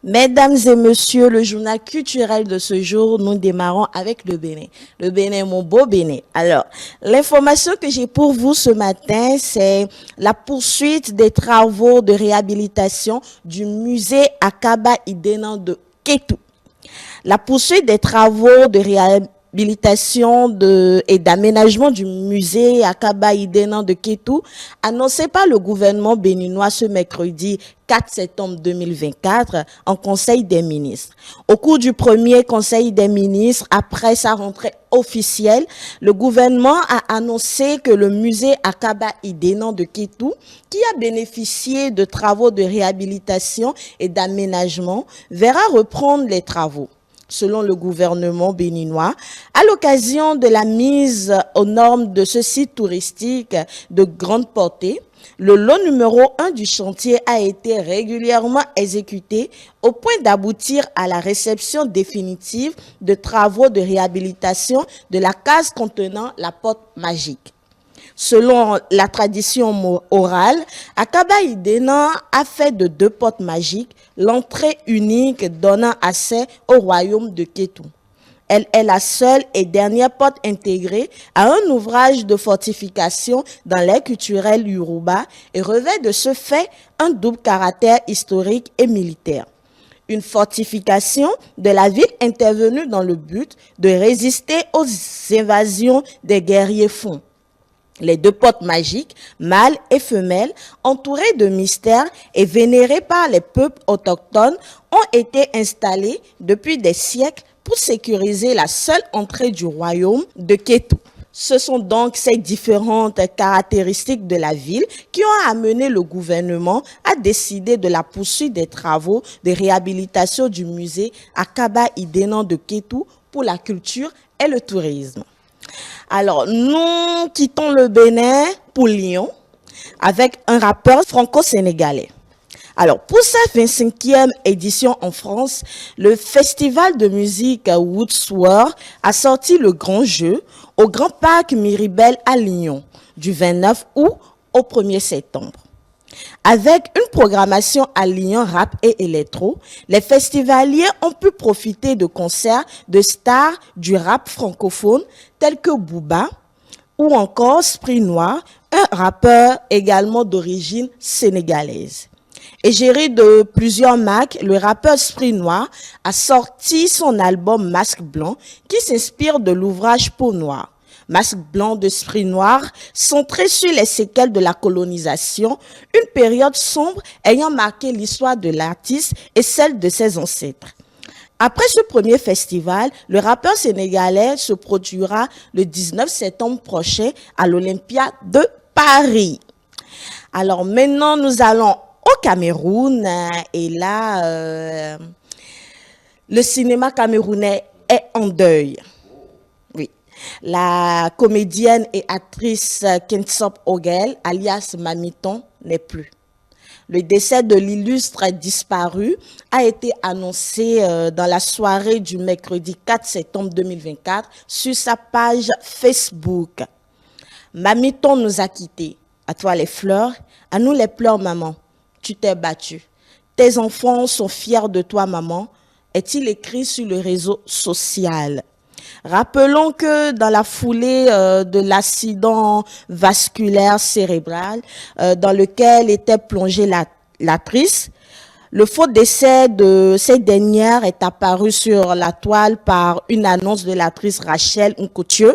Mesdames et messieurs, le journal culturel de ce jour, nous démarrons avec le Bénin. Le Bénin, mon beau Bénin. Alors, l'information que j'ai pour vous ce matin, c'est la poursuite des travaux de réhabilitation du musée Akaba Idenan de Kétou. La poursuite des travaux de réhabilitation et d'aménagement du musée Akaba Idenan de Kétou, annoncé par le gouvernement béninois ce mercredi 4 septembre 2024 en Conseil des ministres. Au cours du premier Conseil des ministres, après sa rentrée officielle, le gouvernement a annoncé que le musée Akaba Idenan de Kétou, qui a bénéficié de travaux de réhabilitation et d'aménagement, verra reprendre les travaux. Selon le gouvernement béninois, à l'occasion de la mise aux normes de ce site touristique de grande portée, le lot numéro 1 du chantier a été régulièrement exécuté au point d'aboutir à la réception définitive de travaux de réhabilitation de la case contenant la porte magique. Selon la tradition orale, Akaba Idenan a fait de 2 portes magiques l'entrée unique donnant accès au royaume de Kétou. Elle est la seule et dernière porte intégrée à un ouvrage de fortification dans l'ère culturelle Yoruba et revêt de ce fait un double caractère historique et militaire. Une fortification de la ville intervenue dans le but de résister aux invasions des guerriers fons. Les 2 portes magiques, mâles et femelles, entourées de mystères et vénérées par les peuples autochtones, ont été installées depuis des siècles pour sécuriser la seule entrée du royaume de Kétou. Ce sont donc ces différentes caractéristiques de la ville qui ont amené le gouvernement à décider de la poursuite des travaux de réhabilitation du musée Akaba Idenan de Kétou pour la culture et le tourisme. Alors, nous quittons le Bénin pour Lyon avec un rappeur franco-sénégalais. Alors, pour sa 25e édition en France, le festival de musique Woodstock a sorti le grand jeu au Grand Parc Miribel à Lyon du 29 août au 1er septembre. Avec une programmation alliant rap et électro, les festivaliers ont pu profiter de concerts de stars du rap francophone tels que Booba ou encore Sprit Noir, un rappeur également d'origine sénégalaise. Égérie de plusieurs marques, le rappeur Sprit Noir a sorti son album Masque Blanc qui s'inspire de l'ouvrage Peau Noire. Masque blanc de Sprit Noir, centré sur les séquelles de la colonisation, une période sombre ayant marqué l'histoire de l'artiste et celle de ses ancêtres. Après ce premier festival, le rappeur sénégalais se produira le 19 septembre prochain à l'Olympia de Paris. Alors maintenant, nous allons au Cameroun et là, le cinéma camerounais est en deuil. La comédienne et actrice Kensop Ogel, alias Mamiton, n'est plus. Le décès de l'illustre disparu a été annoncé dans la soirée du mercredi 4 septembre 2024 sur sa page Facebook. Mamiton nous a quittés. À toi les fleurs, à nous les pleurs, maman. Tu t'es battue. Tes enfants sont fiers de toi, maman, est-il écrit sur le réseau social. Rappelons que dans la foulée de l'accident vasculaire cérébral dans lequel était plongée l'actrice, le faux décès de cette dernière est apparu sur la toile par une annonce de l'actrice Rachel Nkoutieu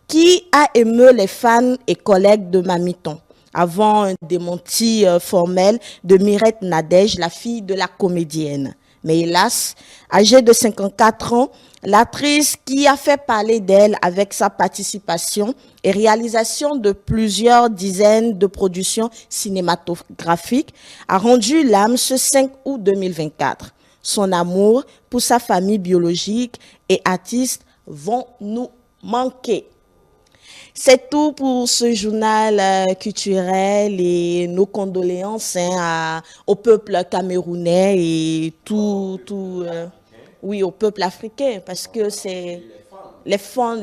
qui a ému les fans et collègues de Mamiton avant un démenti formel de Mirette Nadège, la fille de la comédienne. Mais hélas, âgée de 54 ans, l'actrice qui a fait parler d'elle avec sa participation et réalisation de plusieurs dizaines de productions cinématographiques a rendu l'âme ce 5 août 2024. Son amour pour sa famille biologique et artiste vont nous manquer. C'est tout pour ce journal culturel et nos condoléances au peuple camerounais et oui, au peuple africain, parce que c'est les fans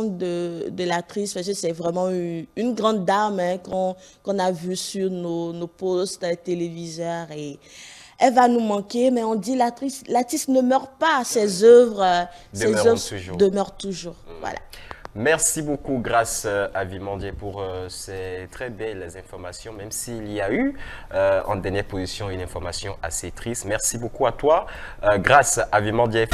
de l'actrice, parce que c'est vraiment une grande dame qu'on a vue sur nos postes téléviseurs et elle va nous manquer, mais on dit l'artiste ne meurt pas, ses œuvres, demeurent toujours. Voilà. Merci beaucoup, Grâce à Vimandier, pour ces très belles informations, même s'il y a eu en dernière position une information assez triste. Merci beaucoup à toi, Grâce à Vimandier.